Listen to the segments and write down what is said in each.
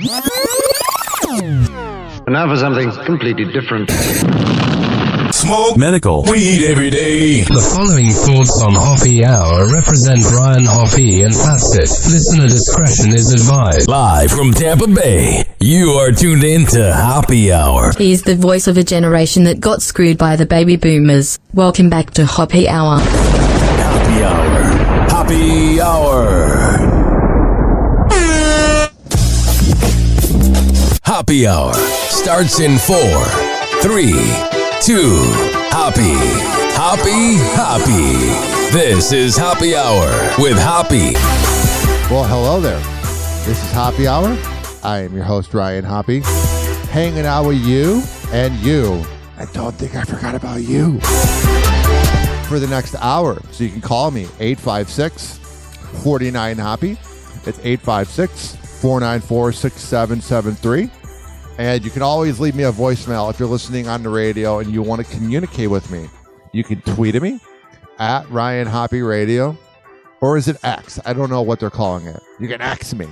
And now for something completely different. Smoke medical weed every day. The following thoughts on Hoppe Hour represent Ryan Hoppe and Fast It. Listener discretion is advised. Live from Tampa Bay, you are tuned in to Hoppe Hour. He's the voice of a generation that got screwed by the baby boomers. Welcome back to Hoppe Hour. Hoppe Hour. Hoppe Hour. Hoppe Hour starts in 4, 3, 2, Hoppe. Hoppe, Hoppe. This is Hoppe Hour with Hoppe. Well, hello there. This is Hoppe Hour. I am your host, Ryan Hoppe, hanging out with you and you. I don't think I forgot about you. For the next hour. So you can call me, 856-49-HOPPE. It's 856-494-6773. And you can always leave me a voicemail if you're listening on the radio and you want to communicate with me. You can tweet at me at Ryan Hoppe Radio. Or is it X? I don't know what they're calling it. You can X me.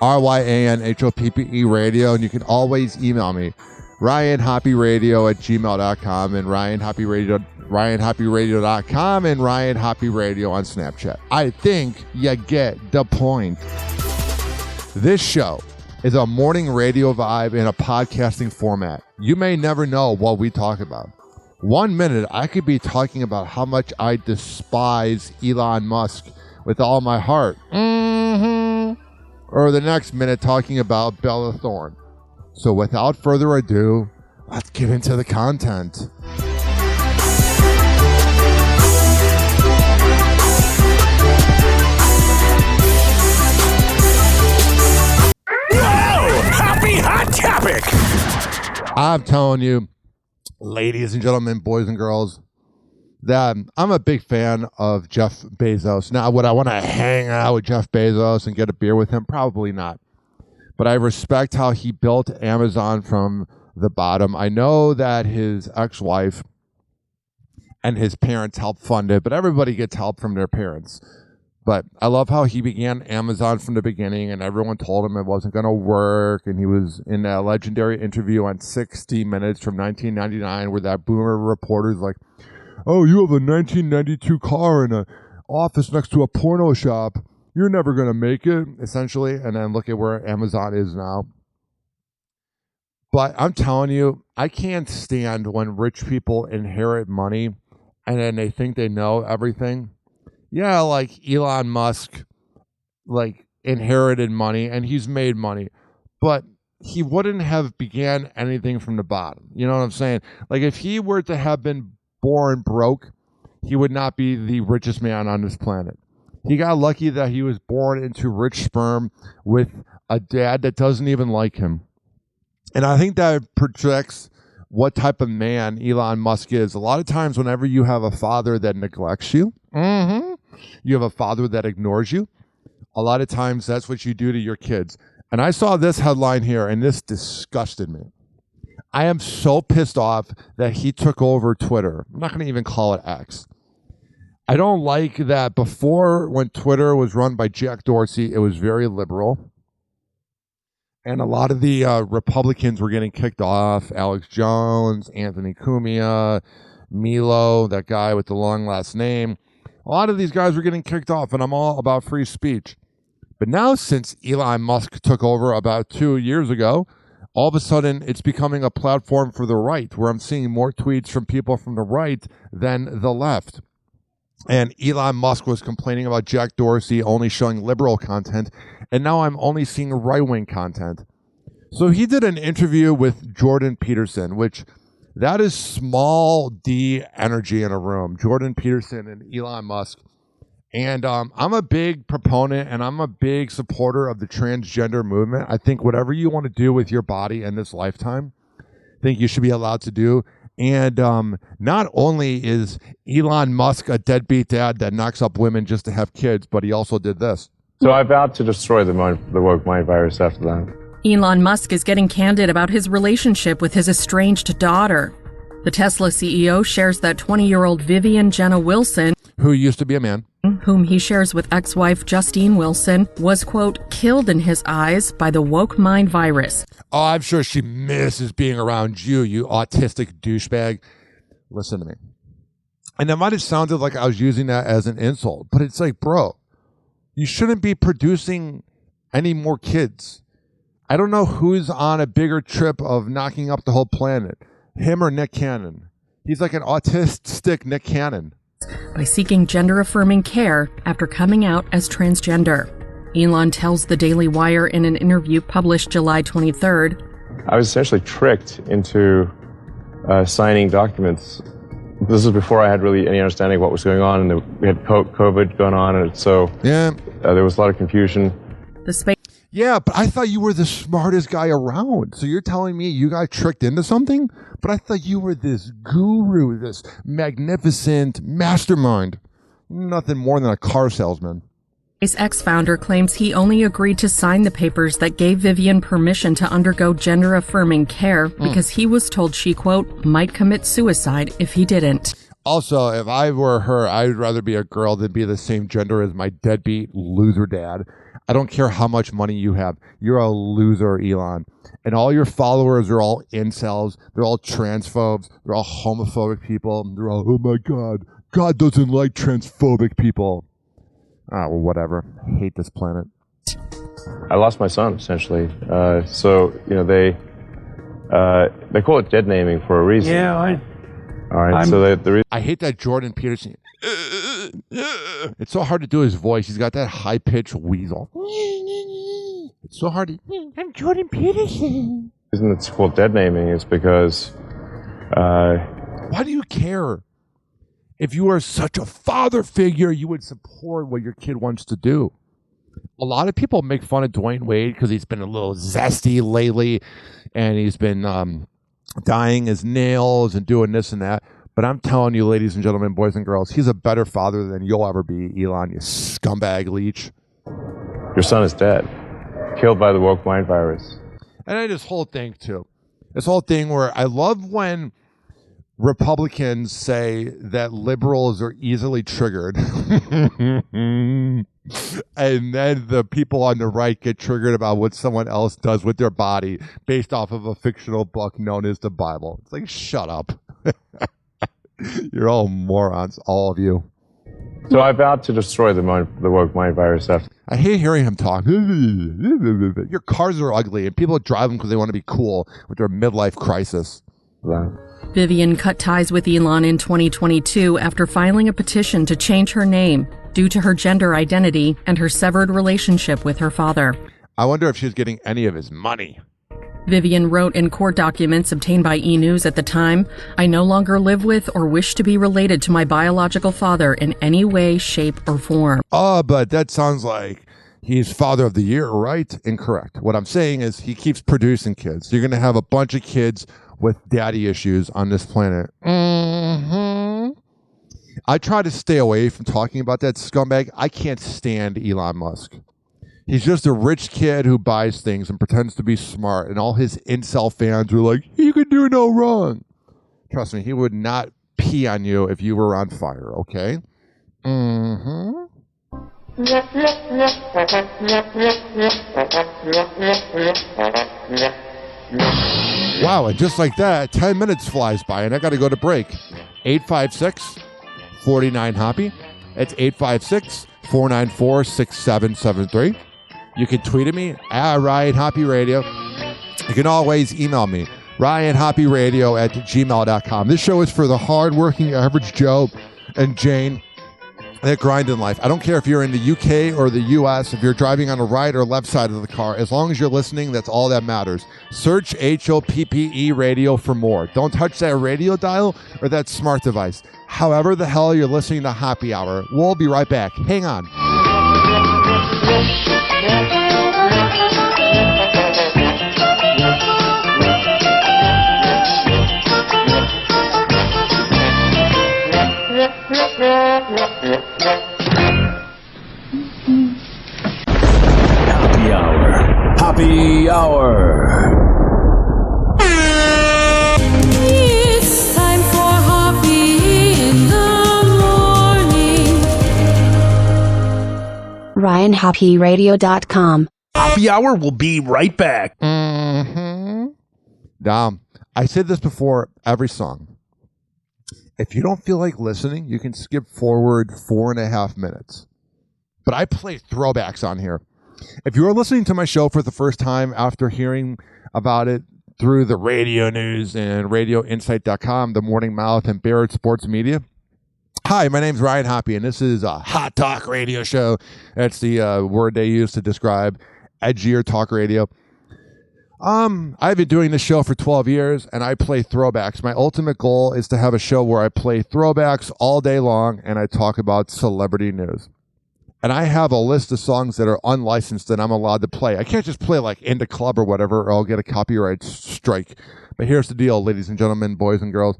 RyanHoppe Radio. And you can always email me. RyanHoppeRadio@gmail.com and RyanHoppeRadio.com and Ryan Hoppe Radio on Snapchat. I think you get the point. This show is a morning radio vibe in a podcasting format. You may never know what we talk about. 1 minute, I could be talking about how much I despise Elon Musk with all my heart. Or the next minute, talking about Bella Thorne. So without further ado, let's get into the content. Hot topic. I'm telling you, ladies and gentlemen, boys and girls, that I'm a big fan of Jeff Bezos. Now, would I want to hang out with Jeff Bezos and get a beer with him? Probably not. But I respect how he built Amazon from the bottom. I know that his ex-wife and his parents helped fund it, but everybody gets help from their parents. But I love how he began Amazon from the beginning and everyone told him it wasn't going to work. And he was in a legendary interview on 60 Minutes from 1999 where that boomer reporter's like, oh, you have a 1992 car in an office next to a porno shop. You're never going to make it, essentially. And then look at where Amazon is now. But I'm telling you, I can't stand when rich people inherit money and then they think they know everything. Yeah, like Elon Musk, like inherited money and he's made money, but he wouldn't have began anything from the bottom. You know what I'm saying? Like if he were to have been born broke, he would not be the richest man on this planet. He got lucky that he was born into rich sperm with a dad that doesn't even like him. And I think that projects what type of man Elon Musk is. A lot of times whenever you have a father that neglects you, you have a father that ignores you, a lot of times that's what you do to your kids. And I saw this headline here, and this disgusted me. I am so pissed off that he took over Twitter. I'm not going to even call it X. I don't like that before, when Twitter was run by Jack Dorsey, it was very liberal. And a lot of the Republicans were getting kicked off. Alex Jones, Anthony Cumia, Milo, that guy with the long last name. A lot of these guys were getting kicked off, and I'm all about free speech. But now, since Elon Musk took over about 2 years ago, all of a sudden it's becoming a platform for the right, where I'm seeing more tweets from people from the right than the left. And Elon Musk was complaining about Jack Dorsey only showing liberal content, and now I'm only seeing right-wing content. So he did an interview with Jordan Peterson, which that is small d energy in a room. Jordan Peterson and Elon Musk. And I'm a big proponent and I'm a big supporter of the transgender movement. I think whatever you want to do with your body in this lifetime, I think you should be allowed to do. And not only is Elon Musk a deadbeat dad that knocks up women just to have kids, but he also did this. So I vowed to destroy the woke mind virus after that. Elon Musk is getting candid about his relationship with his estranged daughter. The Tesla CEO shares that 20-year-old Vivian Jenna Wilson, who used to be a man, whom he shares with ex-wife Justine Wilson, was, quote, killed in his eyes by the woke mind virus. Oh, I'm sure she misses being around you, you autistic douchebag. Listen to me. And that might have sounded like I was using that as an insult, but it's like, bro, you shouldn't be producing any more kids. I don't know who's on a bigger trip of knocking up the whole planet, him or Nick Cannon. He's like an autistic Nick Cannon. By seeking gender-affirming care after coming out as transgender. Elon tells the Daily Wire in an interview published July 23rd. I was essentially tricked into signing documents. This was before I had really any understanding of what was going on, and we had COVID going on, and so there was a lot of confusion. Yeah, but I thought you were the smartest guy around. So you're telling me you got tricked into something? But I thought you were this guru, this magnificent mastermind. Nothing more than a car salesman. SpaceX founder claims he only agreed to sign the papers that gave Vivian permission to undergo gender-affirming care because he was told she, quote, might commit suicide if he didn't. Also, if I were her, I'd rather be a girl than be the same gender as my deadbeat loser dad. I don't care how much money you have. You're a loser, Elon. And all your followers are all incels. They're all transphobes. They're all homophobic people. They're all, oh my God, God doesn't like transphobic people. Ah, well, whatever. I hate this planet. I lost my son, essentially. So, you know, they call it dead naming for a reason. Yeah, all right, so the reason... I hate that Jordan Peterson. It's so hard to do his voice. He's got that high-pitched weasel. It's so hard to... I'm Jordan Peterson. The reason it's called dead naming is because... Why do you care? If you are such a father figure, you would support what your kid wants to do. A lot of people make fun of Dwayne Wade because he's been a little zesty lately, and he's been dyeing his nails and doing this and that. But I'm telling you, ladies and gentlemen, boys and girls, he's a better father than you'll ever be, Elon, you scumbag leech. Your son is dead. Killed by the woke mind virus. And then this whole thing, too. This whole thing where I love when Republicans say that liberals are easily triggered. And then the people on the right get triggered about what someone else does with their body based off of a fictional book known as the Bible. It's like, shut up. You're all morons, all of you. So I vowed to destroy the woke mind virus after. I hate hearing him talk. Your cars are ugly, and people drive them because they want to be cool with their midlife crisis. Vivian cut ties with Elon in 2022 after filing a petition to change her name due to her gender identity and her severed relationship with her father. I wonder if she's getting any of his money. Vivian wrote in court documents obtained by E! News at the time, I no longer live with or wish to be related to my biological father in any way, shape, or form. Oh, but that sounds like he's father of the year, right? Incorrect. What I'm saying is he keeps producing kids. You're going to have a bunch of kids with daddy issues on this planet. I try to stay away from talking about that scumbag. I can't stand Elon Musk. He's just a rich kid who buys things and pretends to be smart, and all his incel fans are like, he could do no wrong. Trust me, he would not pee on you if you were on fire, okay? Wow, and just like that, 10 minutes flies by, and I got to go to break. 856-49-HOPPY. It's 856-494-6773. You can tweet at me at Ryan Hoppe Radio. You can always email me, ryanhopperadio@gmail.com. This show is for the hardworking average Joe and Jane that grind in life. I don't care if you're in the UK or the US, if you're driving on the right or left side of the car. As long as you're listening, that's all that matters. Search HOPPE Radio for more. Don't touch that radio dial or that smart device. However the hell you're listening to Hoppe Hour. We'll be right back. Hang on. Hoppe Hour. Hoppe Hour. It's time for Hoppe in the morning. RyanHoppeRadio.com. Hoppe Hour will be right back. Dom, I said this before every song. If you don't feel like listening, you can skip forward 4.5 minutes. But I play throwbacks on here. If you are listening to my show for the first time after hearing about it through the radio news and radioinsight.com, the Morning Mouth, and Barrett Sports Media, hi, my name's Ryan Hoppe, and this is a hot talk radio show. That's the word they use to describe edgier talk radio. I've been doing this show for 12 years, and I play throwbacks. My ultimate goal is to have a show where I play throwbacks all day long, and I talk about celebrity news. And I have a list of songs that are unlicensed that I'm allowed to play. I can't just play like in the club or whatever, or I'll get a copyright strike. But here's the deal, ladies and gentlemen, boys and girls.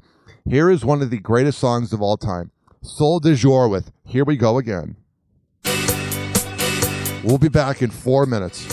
Here is one of the greatest songs of all time. Soul du jour with Here We Go Again. We'll be back in 4 minutes.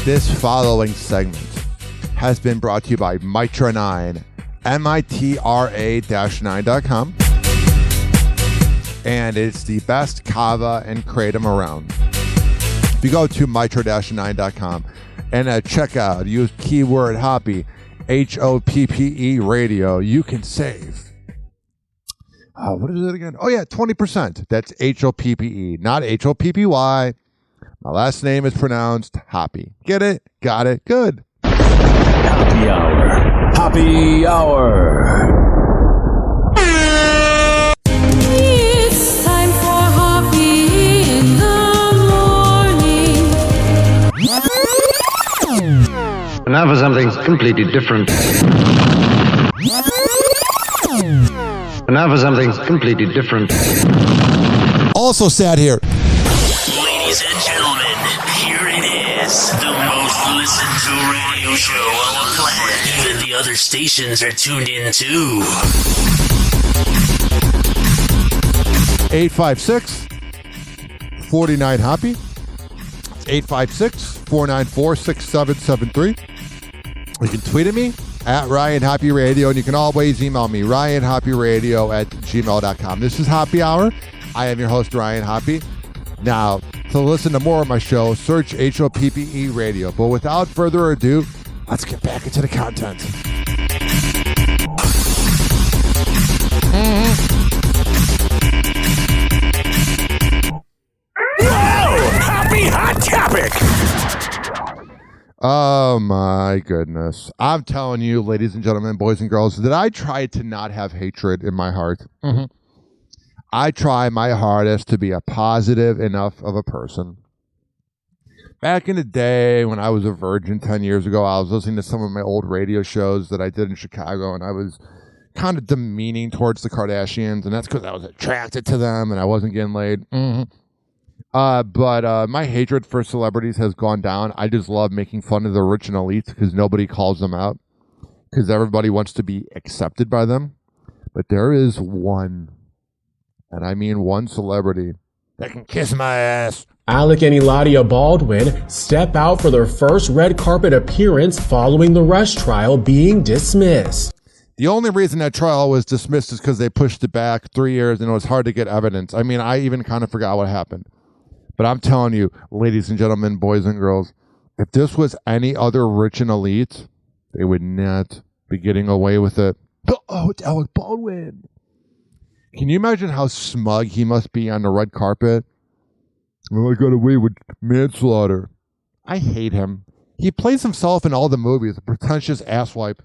This following segment has been brought to you by Mitra9, MITRA-9.com, and it's the best kava and kratom around. If you go to mitra-9.com and check out, use keyword Hoppe, Hoppe radio, you can save. What is it again? Oh yeah, 20%. That's Hoppe, not Hoppy. My last name is pronounced Hoppe. Get it? Got it? Good. Hoppe Hour. Hoppe Hour. It's time for Hoppe in the morning. And Now for something completely different. And now for something completely different. Also sad here. Ladies and gentlemen, here it is. The most listened to radio show on the planet. Even the other stations are tuned in too. 856-49-HOPPY. 856-494-6773. You can tweet at me at Ryan Hoppe Radio, and you can always email me, ryanhopperadio@gmail.com. This is Hoppe Hour. I am your host, Ryan Hoppe. Now, to listen to more of my show, search HOPPE Radio. But without further ado, let's get back into the content. Happy Hot Topic! Oh my goodness. I'm telling you, ladies and gentlemen, boys and girls, that I try to not have hatred in my heart. I try my hardest to be a positive enough of a person. Back in the day when I was a virgin 10 years ago, I was listening to some of my old radio shows that I did in Chicago, and I was kind of demeaning towards the Kardashians, and that's because I was attracted to them and I wasn't getting laid. But my hatred for celebrities has gone down. I just love making fun of the rich and elites because nobody calls them out, because everybody wants to be accepted by them. But there is one, and I mean one celebrity, that can kiss my ass. Alec and Eladia Baldwin step out for their first red carpet appearance following the Rush trial being dismissed. The only reason that trial was dismissed is because they pushed it back 3 years and it was hard to get evidence. I mean, I even kind of forgot what happened. But I'm telling you, ladies and gentlemen, boys and girls, if this was any other rich and elite, they would not be getting away with it. Oh, it's Alec Baldwin. Can you imagine how smug he must be on the red carpet? Well, I got away with manslaughter. I hate him. He plays himself in all the movies, a pretentious asswipe.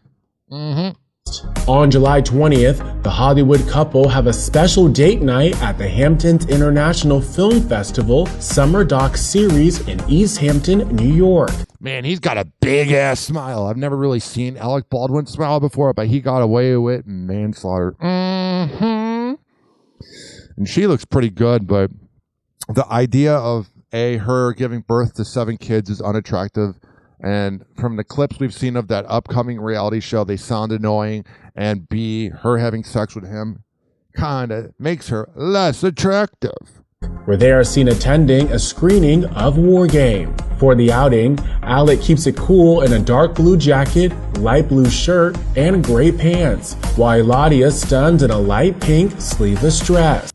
On July 20th, the Hollywood couple have a special date night at the Hamptons International Film Festival Summer Doc Series in East Hampton, New York. Man, he's got a big-ass smile. I've never really seen Alec Baldwin smile before, but he got away with manslaughter. And she looks pretty good, but the idea of, A, her giving birth to 7 kids is unattractive. And from the clips we've seen of that upcoming reality show, they sound annoying. And B, her having sex with him kind of makes her less attractive. Where they are seen attending a screening of War Game. For the outing, Alec keeps it cool in a dark blue jacket, light blue shirt, and gray pants, while Eladia stuns in a light pink sleeveless dress.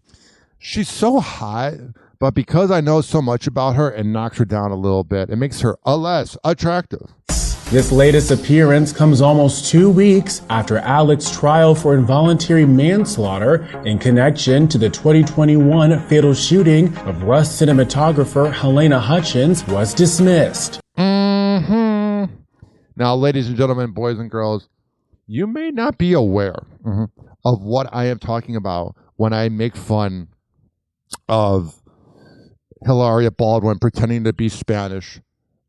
She's so hot, but because I know so much about her, it knocks her down a little bit. It makes her less attractive. This latest appearance comes almost 2 weeks after Alec's trial for involuntary manslaughter in connection to the 2021 fatal shooting of Rust cinematographer Helena Hutchins was dismissed. Now, ladies and gentlemen, boys and girls, you may not be aware of what I am talking about when I make fun of Hilaria Baldwin pretending to be Spanish.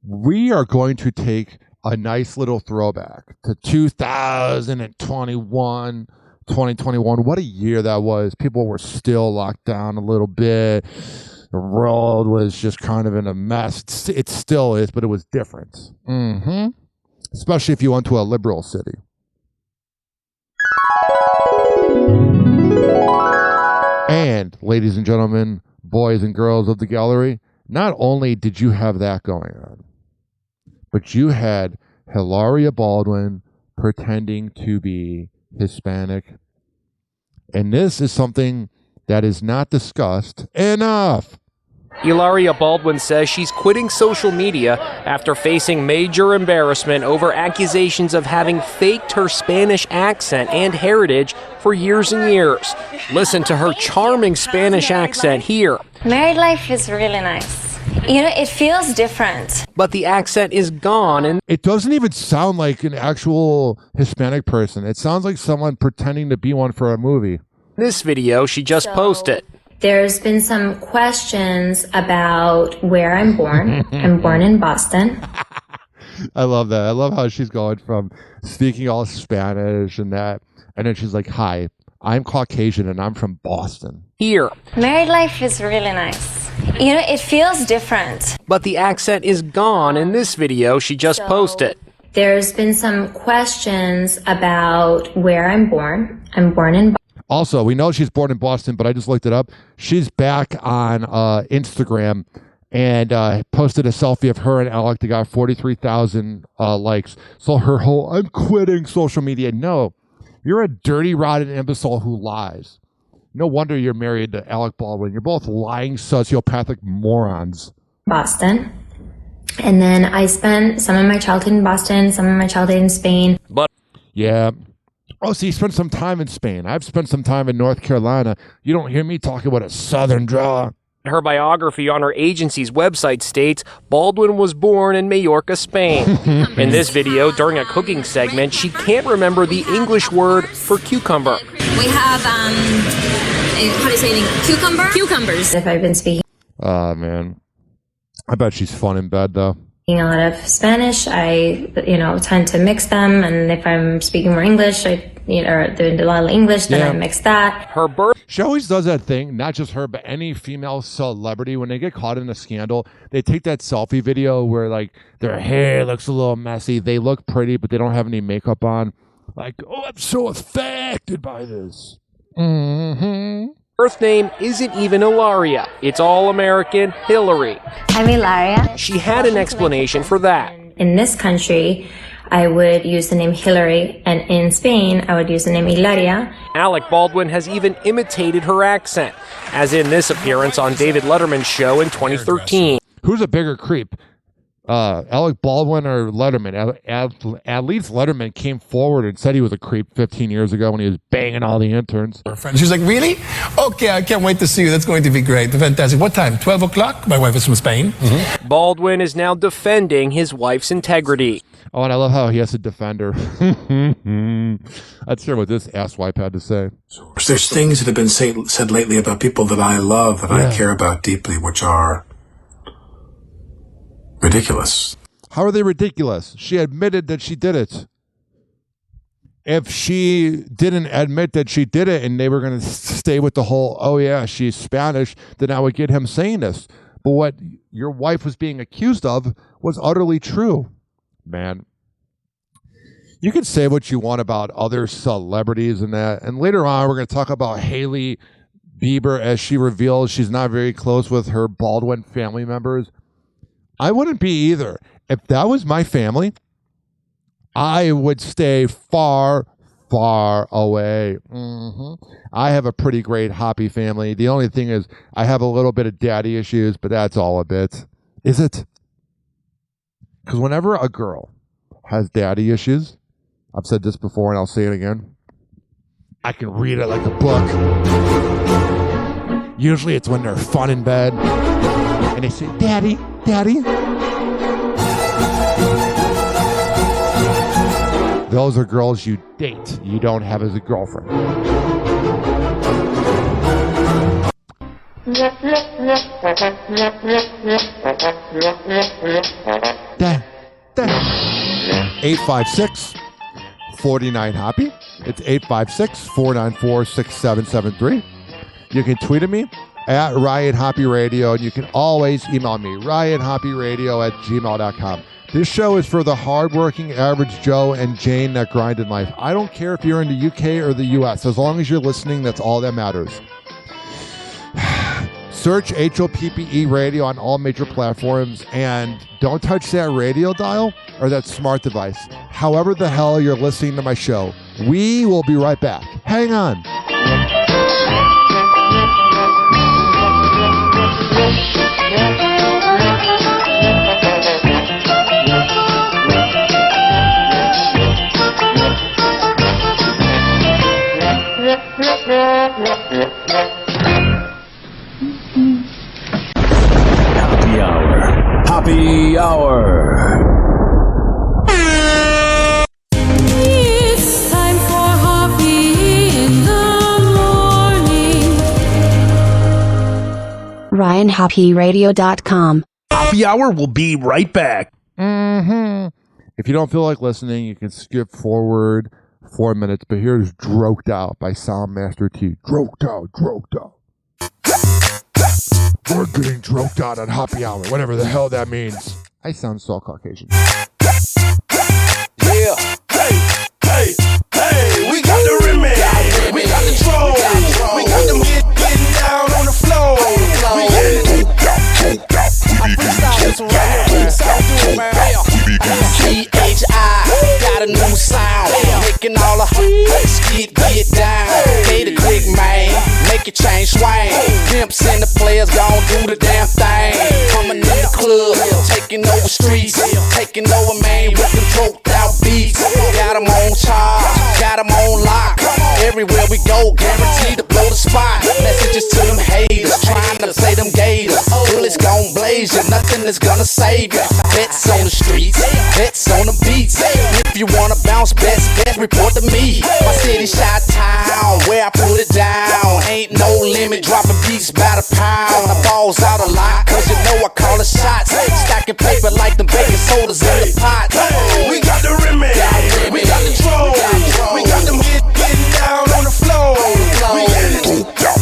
We are going to take a nice little throwback to 2021. What a year that was. People were still locked down a little bit. The world was just kind of in a mess. It still is, but it was different. Especially if you went to a liberal city. And, ladies and gentlemen, boys and girls of the gallery, not only did you have that going on, but you had Hilaria Baldwin pretending to be Hispanic. And this is something that is not discussed enough. Hilaria Baldwin says she's quitting social media after facing major embarrassment over accusations of having faked her Spanish accent and heritage for years and years. Listen to her charming Spanish accent here. Married life is really nice. You know, it feels different. But the accent is gone, and it doesn't even sound like an actual Hispanic person. It sounds like someone pretending to be one for a movie. This video she just posted. There's been some questions about where I'm born. I'm born in Boston. I love that. I love how she's going from speaking all Spanish and that, and then she's like, "Hi, I'm Caucasian and I'm from Boston." Here. Married life is really nice. You know, it feels different. But the accent is gone in this video she just posted. There's been some questions about where I'm born. I'm born in Also, we know she's born in Boston, but I just looked it up. She's back on Instagram and posted a selfie of her and Alec that got 43,000 likes. So her whole, I'm quitting social media. No, you're a dirty, rotten imbecile who lies. No wonder you're married to Alec Baldwin. You're both lying, sociopathic morons. Boston. And then I spent some of my childhood in Boston, some of my childhood in Spain. But yeah. Oh, so you spent some time in Spain. I've spent some time in North Carolina. You don't hear me talking about a southern draw. Her biography on her agency's website states Baldwin was born in Mallorca, Spain. In this video, during a cooking segment, she can't remember the English word for cucumber. We have, how do you say it? Cucumber? Cucumbers. If I've been speaking man. I bet she's fun in bed, though. a lot of Spanish, I, tend to mix them. And if I'm speaking more English, or doing a lot of English, then I mix that. Her birth. She always does that thing, not just her, but any female celebrity, when they get caught in a scandal, they take that selfie video where, like, their hair looks a little messy. They look pretty, but they don't have any makeup on. Like, oh, I'm so affected by this. Mm-hmm. Birth name isn't even Ilaria. It's all American Hillary. I'm Ilaria. She had an explanation for that. In this country, I would use the name Hillary, and in Spain, I would use the name Ilaria. Alec Baldwin has even imitated her accent, as in this appearance on David Letterman's show in 2013. Who's a bigger creep? Alec Baldwin or Letterman? At least Letterman came forward and said he was a creep 15 years ago when he was banging all the interns. She's like, really? Okay, I can't wait to see you. That's going to be great. Fantastic. What time? 12 o'clock? My wife is from Spain. Mm-hmm. Baldwin is now defending his wife's integrity. Oh, and I love how he has to defend her. Let's hear what this asswipe had to say. There's things that have been said lately about people that I love, that I care about deeply, which are ridiculous. How are they ridiculous? She admitted that she did it. If she didn't admit that she did it and they were going to stay with the whole, oh yeah, she's Spanish, then I would get him saying this. But what your wife was being accused of was utterly true. Man, you can say what you want about other celebrities and that. And later on, we're going to talk about Hailey Bieber as she reveals she's not very close with her Baldwin family members. I wouldn't be either. If that was my family, I would stay far, far away. Mm-hmm. I have a pretty great Hoppe family. The only thing is I have a little bit of daddy issues, but that's all a bit. Is it? Because whenever a girl has daddy issues, I've said this before and I'll say it again, I can read it like a book. Usually it's when they're fun in bed and they say, Daddy, Daddy. Those are girls you date, you don't have as a girlfriend. Dad. 856-49-HOPPE. It's 856-494-6773. You can tweet at me at Ryan Hoppe Radio, and you can always email me, ryanhopperadio@gmail.com. This show is for the hardworking average Joe and Jane that grind in life. I don't care if you're in the UK or the US. As long as you're listening, that's all that matters. Search HOPPE Radio on all major platforms, and don't touch that radio dial or that smart device. However the hell you're listening to my show, we will be right back. Hang on. Happy Hour. Happy Hour. It's time for Hoppe in the morning. RyanHoppeRadio.com. Happy Hour will be right back. Mm-hmm. If you don't feel like listening, you can skip forward 4 minutes. But here's Droked Out by Soundmaster T. Droked out. We're getting droked out on Hoppe Hour, whatever the hell that means. I sound so Caucasian. Yeah. Hey, we got the remix. We got the troll. We got them getting down on the floor. We getting I freestyle this one right here. C-H-I got a new sound. Making all the skit get down. Pay the click, man. Make it change swing. Pimps and the players gon' do the damn thing. Coming in the club, taking over streets. Taking over, man, with the droked out beats. Got them on charge, got them on lock. Everywhere we go, guaranteed to blow the spot. Messages to them haters, trying to play them gators. Bullets gon' blaze you, nothing is gonna save you. Bets on the streets, bets on the beats. If you wanna bounce, best report to me. My city shot town, where I put it down. Ain't no limit, dropping beats by the pound. I balls out a lot, cause you know I call the shots. Stacking paper like them baking sodas in the pot. We got the remix, we got the troll. We got them getting down on the floor. We getting choked out.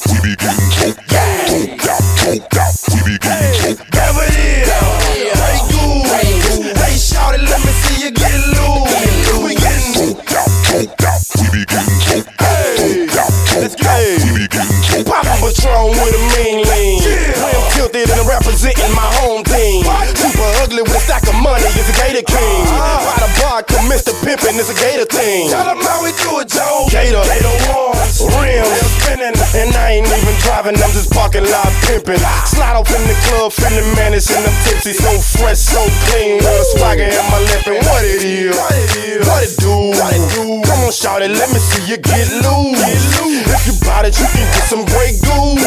We be getting choked out. We be getting choked out. Never did. Hey, good. Hey, shout it, let me see you get loose. We getting choked out. We be getting choked out. Let's go. We be getting choked out. Poppin' Patron with a mean lean. I'm tilted and representing my home team. Super ugly with a stack of money, it's a Gator King. By the bar, come Mr. Pimpin', it's a Gator team. Tell them how we do it, Joe. Gator ones, rims, spinning. And I ain't even driving, I'm just parking lot pimping. Slide off in the club, feeling managed and I'm tipsy. So fresh, so clean, with a swagger in my lip. And what it is, what it do. Come on, shout it, let me see you get loose. If you bought it, you can get some great goo.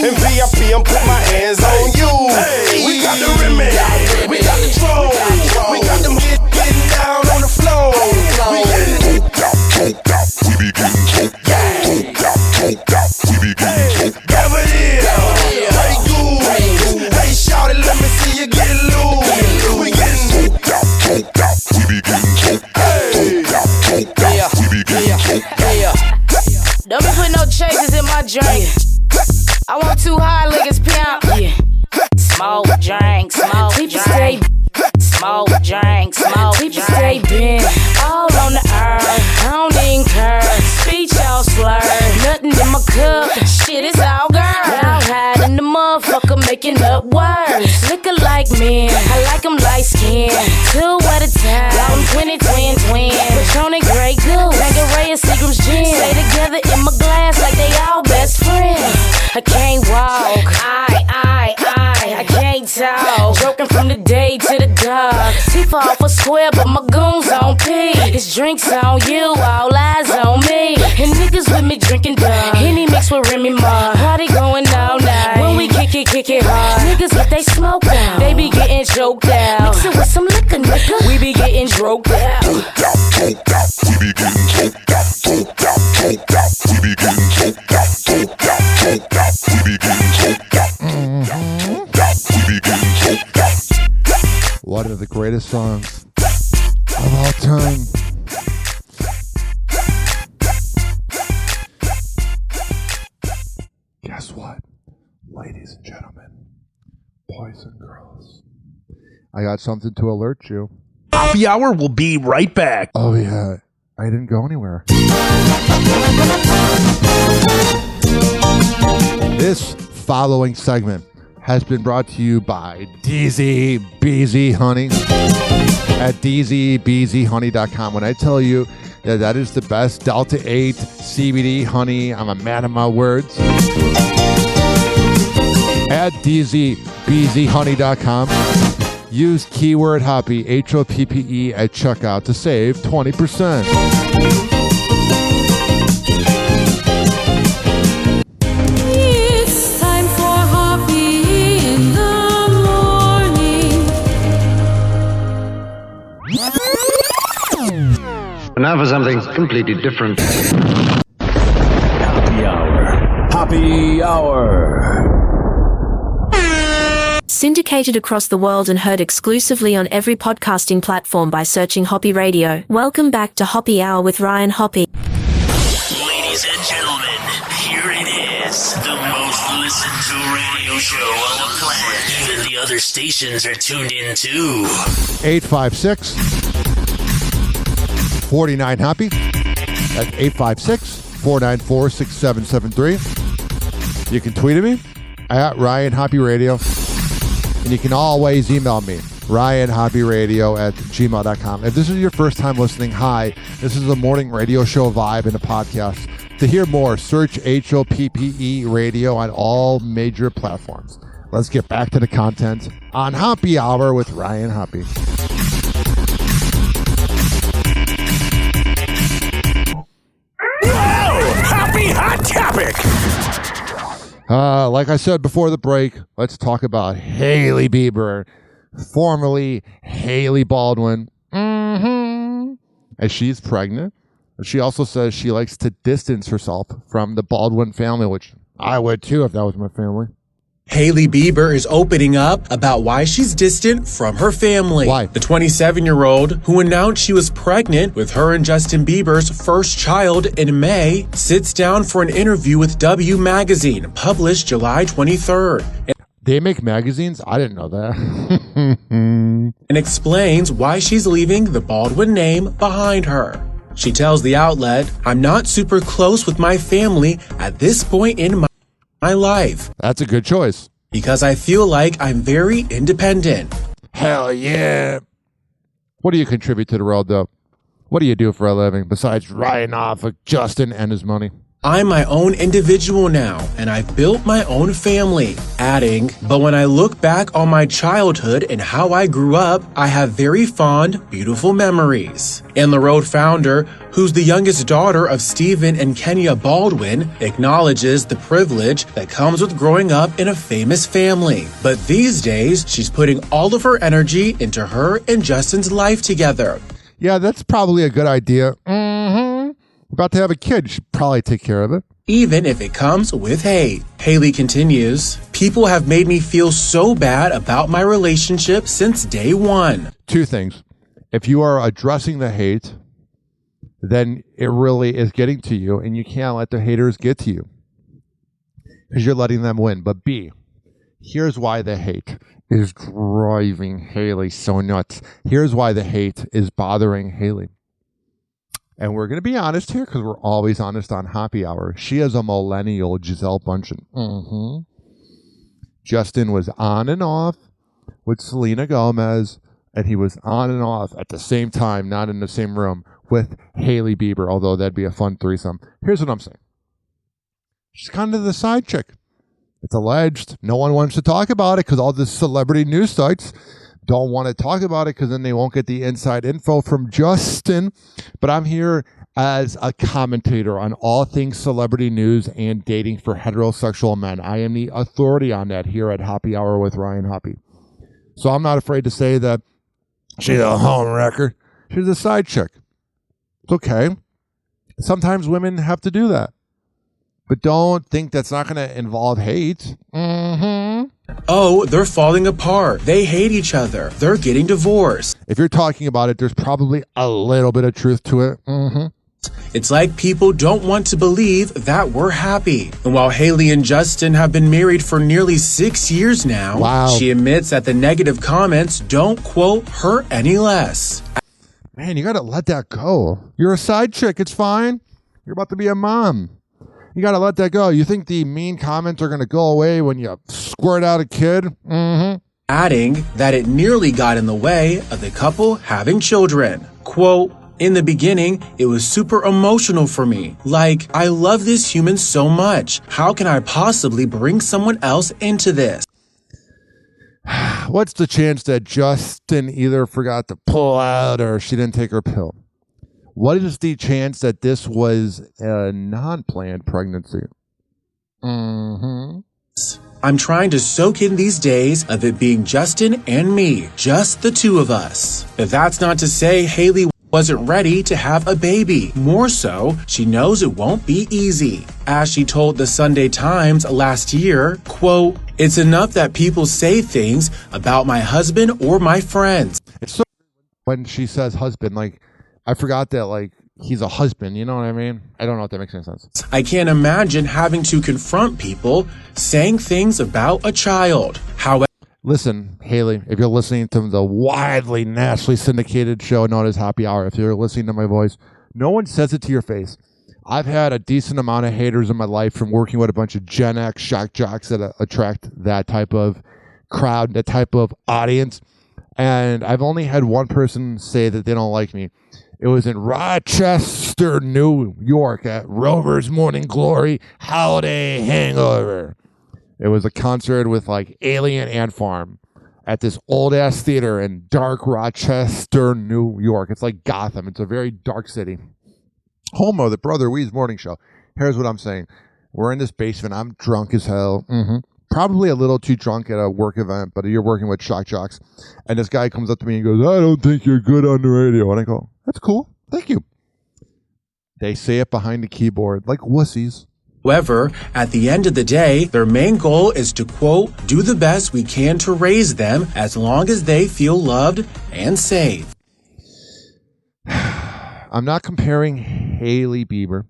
In VIP, I'm put my hands on you. We got the remix, we got the troll. We got them getting down on the floor. We getting choked out. We be getting choked out. We be getting choked out. Never did. Hey, good. Hey, shout it, let me see you get loose. We getting choked out. We be getting choked out. We be getting choked out. Don't be putting no chasers in my drink. I want 2 high liquors, pimp. Yeah. Smoke drink, smoke drink. Smoke drink, smoke drink. People stay bent all on the earth. I don't incur speech all slur. Nothing in my cup, shit is all girl. Y'all hiding the motherfucker making up words. Looking like men, I like them light skin. 2 at a time, I'm 20 twin. Patron and Grey Goose, Tanqueray and Seagram's gin. Stay together in my glass like they all best friends. I can't walk, I can't talk. Joking from the day to the dark. Teeth off a square, but my goons on P. It's drinks on you, all eyes on me. And niggas with me drinking dark. Henny mixed with Remy Ma. Party going all night. When we kick it hard. Niggas get they smoke out. They be getting choked out. Mix it with some liquor, nigga. We be getting droked out. We be getting choked out. We be getting choked out. We be getting choked out. We be getting choked out. One of the greatest songs of all time. Guess what, ladies and gentlemen, boys and girls, I got something to alert you. Hoppe Hour will be right back. Oh yeah, I didn't go anywhere. This following segment has been brought to you by DZ Beezy Honey at dzbzhoney.com. When I tell you that is the best Delta 8 CBD honey, I'm a man of my words. At dzbzhoney.com. Use keyword Hoppe, Hoppe, at checkout to save 20%. It's time for Hoppe in the morning. Now for something completely different. Hoppe Hour. Hoppe Hour. Syndicated across the world and heard exclusively on every podcasting platform by searching Hoppe Radio. Welcome back to Hoppe Hour with Ryan Hoppe. Ladies and gentlemen, here it is, the most listened to radio show on the planet. Even the other stations are tuned in too. 856-49-HOPPE. That's 856-494-6773. You can tweet at me at Ryan Hoppe Radio. And you can always email me, ryanhopperadio@gmail.com. If this is your first time listening, hi. This is a morning radio show vibe and a podcast. To hear more, search HOPPE Radio on all major platforms. Let's get back to the content on Hoppe Hour with Ryan Hoppe. Whoa! Hoppe Hot Topic! Like I said before the break, let's talk about Hailey Bieber, formerly Hailey Baldwin. As she's pregnant. She also says she likes to distance herself from the Baldwin family, which I would too if that was my family. Hailey Bieber is opening up about why she's distant from her family. Why? The 27-year-old, who announced she was pregnant with her and Justin Bieber's first child in May, sits down for an interview with W Magazine, published July 23rd. They make magazines? I didn't know that. And explains why she's leaving the Baldwin name behind her. She tells the outlet, "I'm not super close with my family at this point in my life. That's a good choice. Because I feel like I'm very independent." Hell yeah. What do you contribute to the world, though? What do you do for a living besides riding off of Justin and his money? "I'm my own individual now, and I've built my own family," adding, "But when I look back on my childhood and how I grew up, I have very fond, beautiful memories." And the Road founder, who's the youngest daughter of Stephen and Kenya Baldwin, acknowledges the privilege that comes with growing up in a famous family. But these days, she's putting all of her energy into her and Justin's life together. Yeah, that's probably a good idea. About to have a kid, you should probably take care of it. Even if it comes with hate. Hailey continues, "People have made me feel so bad about my relationship since day one." Two things. If you are addressing the hate, then it really is getting to you, and you can't let the haters get to you because you're letting them win. But B, here's why the hate is driving Hailey so nuts. Here's why the hate is bothering Hailey. And we're going to be honest here because we're always honest on Hoppe Hour. She is a millennial Gisele Bundchen. Justin was on and off with Selena Gomez, and he was on and off at the same time, not in the same room, with Hailey Bieber, although that'd be a fun threesome. Here's what I'm saying. She's kind of the side chick. It's alleged. No one wants to talk about it because all the celebrity news sites don't want to talk about it because then they won't get the inside info from Justin. But I'm here as a commentator on all things celebrity news and dating for heterosexual men. I am the authority on that here at Hoppe Hour with Ryan Hoppe. So I'm not afraid to say that she's a home wrecker. She's a side chick. It's okay. Sometimes women have to do that. But don't think that's not going to involve hate. "Oh, they're falling apart. They hate each other. They're getting divorced." If you're talking about it, there's probably a little bit of truth to it. It's like people don't want to believe that we're happy. And while Hailey and Justin have been married for nearly 6 years now, she admits that the negative comments don't, quote, hurt any less. Man, you got to let that go. You're a side chick. It's fine. You're about to be a mom. You got to let that go. You think the mean comments are going to go away when you squirt out a kid? Adding that it nearly got in the way of the couple having children. Quote, "In the beginning, it was super emotional for me. Like, I love this human so much. How can I possibly bring someone else into this?" What's the chance that Justin either forgot to pull out or she didn't take her pill? What is the chance that this was a non-planned pregnancy? I'm trying to soak in these days of it being Justin and me, just the two of us. But that's not to say Hailey wasn't ready to have a baby. More so, she knows it won't be easy. As she told the Sunday Times last year, quote, "It's enough that people say things about my husband or my friends." It's so when she says husband, like, I forgot that, like, he's a husband, you know what I mean? I don't know if that makes any sense. I can't imagine having to confront people saying things about a child. However, listen, Haley, if you're listening to the widely nationally syndicated show known as Happy Hour, if you're listening to my voice, no one says it to your face. I've had a decent amount of haters in my life from working with a bunch of Gen X shock jocks that attract that type of crowd, that type of audience. And I've only had one person say that they don't like me. It was in Rochester, New York at Rover's Morning Glory Holiday Hangover. It was a concert with like Alien Ant Farm at this old ass theater in dark Rochester, New York. It's like Gotham. It's a very dark city. Home of the Brother Wee's morning show. Here's what I'm saying. We're in this basement. I'm drunk as hell. Probably a little too drunk at a work event, but you're working with shock jocks. And this guy comes up to me and goes, "I don't think you're good on the radio." And I go, "That's cool. Thank you." They say it behind the keyboard like wussies. However, at the end of the day, their main goal is to, quote, "do the best we can to raise them as long as they feel loved and safe." I'm not comparing Hailey Bieber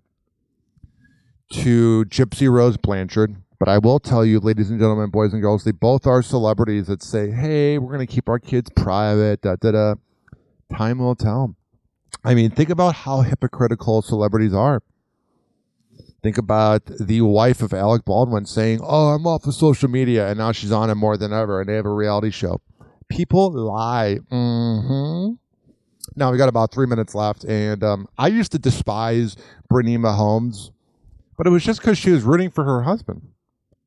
to Gypsy Rose Blanchard, but I will tell you, ladies and gentlemen, boys and girls, they both are celebrities that say, "Hey, we're going to keep our kids private, da-da-da." Time will tell. I mean, think about how hypocritical celebrities are. Think about the wife of Alec Baldwin saying, "Oh, I'm off of social media," and now she's on it more than ever, and they have a reality show. People lie. Now, we got about 3 minutes left, and I used to despise Brittany Mahomes, but it was just because she was rooting for her husband.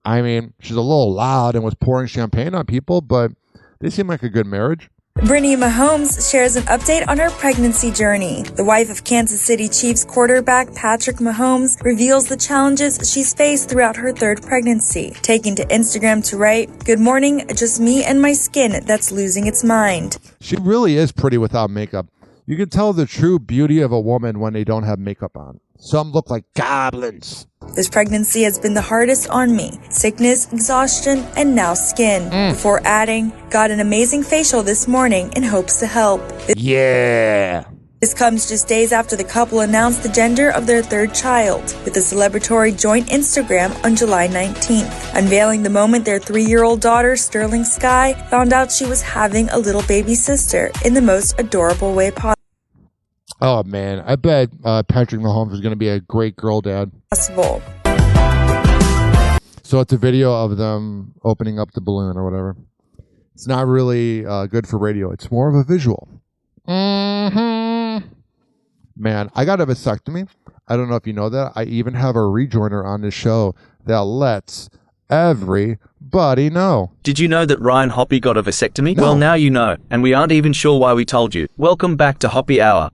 I mean, she's a little loud and was pouring champagne on people, but they seem like a good marriage. Brittany Mahomes shares an update on her pregnancy journey. The wife of Kansas City Chiefs quarterback Patrick Mahomes reveals the challenges she's faced throughout her third pregnancy, taking to Instagram to write, "Good morning, just me and my skin that's losing its mind." She really is pretty without makeup. You can tell the true beauty of a woman when they don't have makeup on. Some look like goblins. "This pregnancy has been the hardest on me. Sickness, exhaustion, and now skin." Before adding, "Got an amazing facial this morning in hopes to help." Yeah. This comes just days after the couple announced the gender of their third child, with a celebratory joint Instagram on July 19th, unveiling the moment their 3-year-old daughter, Sterling Sky, found out she was having a little baby sister in the most adorable way Oh, man. I bet Patrick Mahomes is going to be a great girl dad. possible. So it's a video of them opening up the balloon or whatever. It's not really good for radio. It's more of a visual. Man, I got a vasectomy. I don't know if you know that. I even have a rejoiner on this show that lets everybody know. Did you know that Ryan Hoppe got a vasectomy? No. Well, now you know, and we aren't even sure why we told you. Welcome back to Hoppe Hour.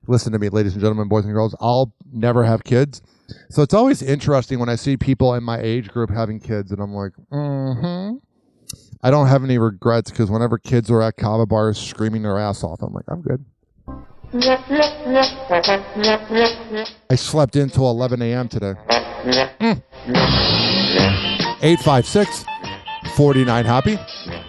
Listen to me, ladies and gentlemen, boys and girls. I'll never have kids. So it's always interesting when I see people in my age group having kids, and I'm like, I don't have any regrets, because whenever kids are at kava bars screaming their ass off, I'm like, I'm good. I slept in till 11 a.m. today. 856-49-HOPPY.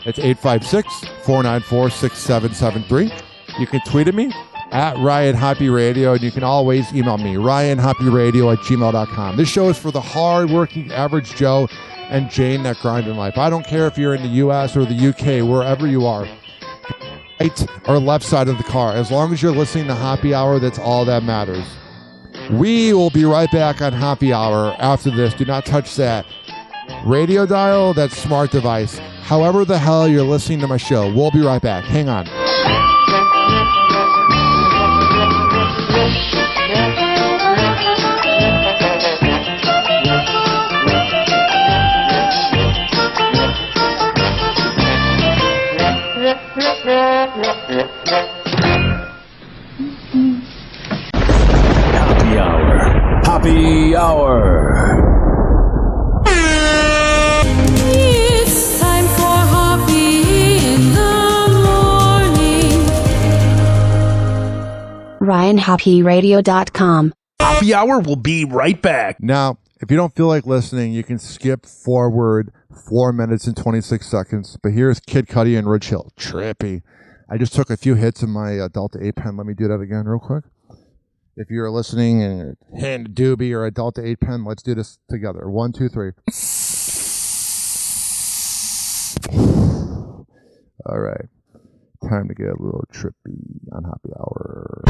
It's 856-494-6773. You can tweet at me at Ryan Hoppe Radio, and you can always email me, ryanhopperadio@gmail.com. This show is for the hard-working average Joe and Jane that grind in life. I don't care if you're in the U.S. or the U.K., wherever you are, right or left side of the car. As long as you're listening to Happy Hour, that's all that matters. We will be right back on Happy Hour after this. Do not touch that radio dial, that smart device. However the hell you're listening to my show, we'll be right back. Hang on. Happy Hour. Happy Hour. It's time for Hoppe in the morning. RyanHoppeRadio.com. Happy Hour will be right back. Now, If you don't feel like listening, you can skip forward 4 minutes and 26 seconds. But here's Kid Cudi and Rich Hill. Trippy. I just took a few hits of my Delta 8 pen. Let me do that again real quick. If you're listening and you're hitting a doobie or a Delta 8 pen, let's do this together. 1, 2, 3. All right. Time to get a little trippy on Happy Hour.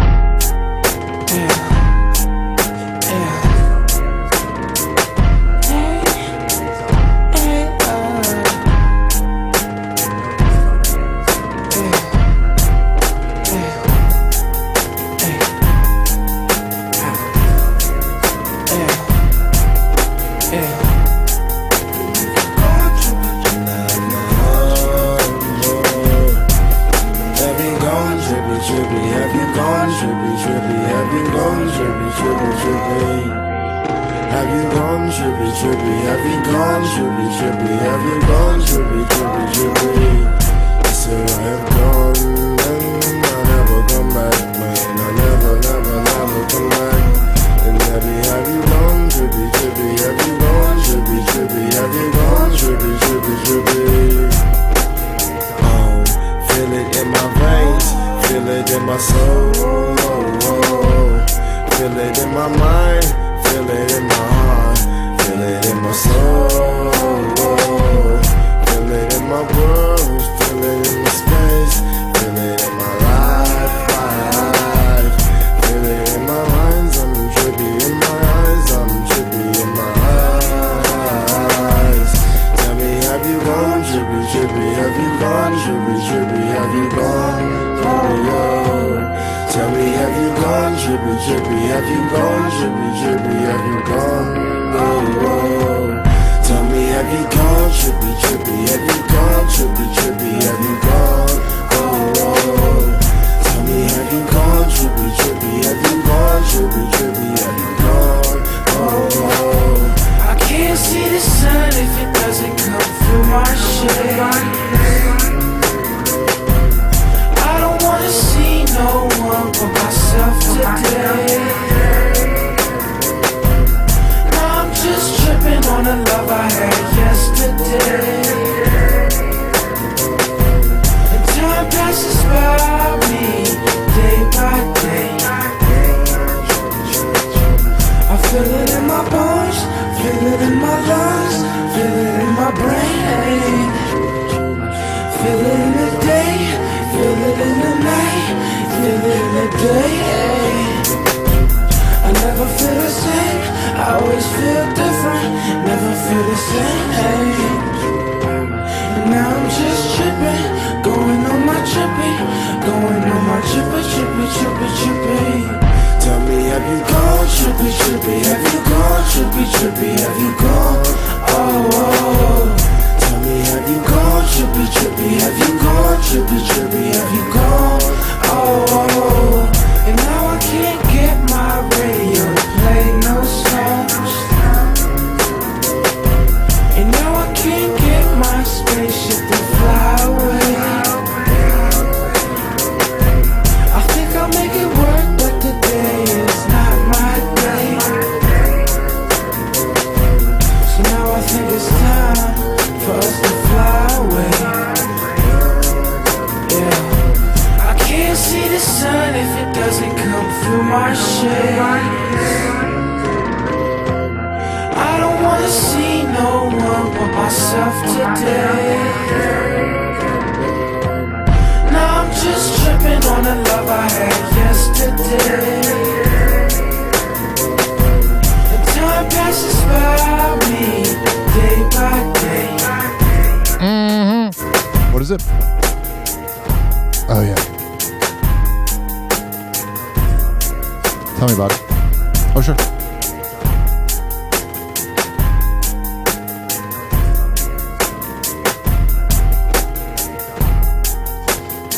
Have you gone trippy, trippy? Have you gone trippy, trippy? Have you gone trippy, trippy, trippy? I said I have gone and I never come back, man. I never come back. And baby, have you gone trippy, trippy? Have you gone trippy, trippy? Have you gone trippy, trippy, trippy? Oh, feel it in my veins, feel it in my soul, feel it in my mind, feel it in my heart, feel it in my soul, feel it in my world, feel it in my space, feel it in my life, feel it in my lines, I'm trippy in my eyes, I'm trippy in my eyes. Tell me, have you gone trippy, trippy? Have you gone trippy, trippy? Have you gone trippy, yo? Tell me, have you gone trippy, trippy? Have you gone trippy, trippy? Have you gone? Oh, oh. Tell me, have you gone trippy, trippy? Have you gone trippy, trippy? Have you gone? Oh, oh. Tell me, have you gone trippy, trippy? Have you gone trippy, trippy? Have you gone? Oh, oh. I can't see the sun if it doesn't come through my shade. I don't wanna see no one but myself today. Now I'm just tripping on the love I had yesterday. And time passes by me day by day. I feel it in my bones, feel it in my lungs, feel it in my brain. Feel it in the day, feel it in the night, feel it in the day. I never feel the same, I always feel different, never feel the same. And now I'm just tripping, going on my trippy, going on my trippy, trippy, trippy, trippy. Tell me, have you gone trippy, trippy? Have you gone trippy, trippy? Have you gone? Oh, oh. Tell me, have you gone trippy, trippy? Have you gone trippy, trippy? Have you gone? Oh, oh. And now I can't get my radio to play no songs. And now I can't get my spaceship to fly away. I think I'll make it work, but today is not my day. So now I think it's time for us to fly away. Yeah. I can't see the sun if it doesn't come through my shade. I don't wanna see no one but myself today. Now I'm just tripping on the love I had yesterday. And time passes by me day by day. What is it? Oh, yeah. Tell me about it. Oh, sure.